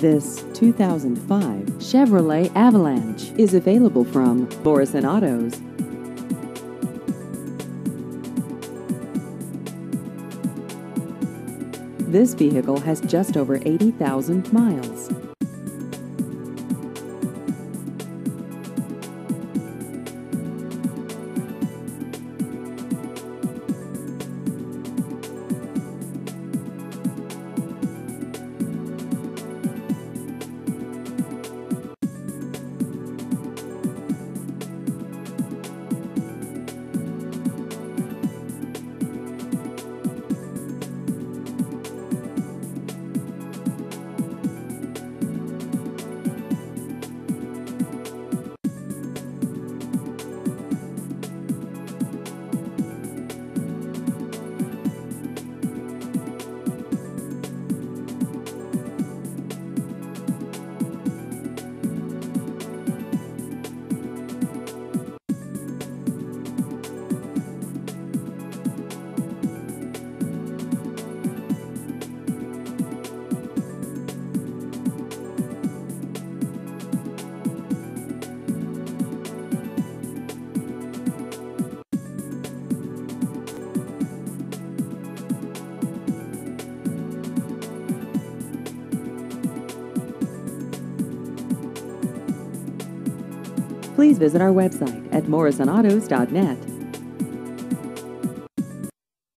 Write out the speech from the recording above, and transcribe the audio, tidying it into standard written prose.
This 2005 Chevrolet Avalanche is available from Morrison Autos. This vehicle has just over 80,000 miles. Please visit our website at morrisonautos.net.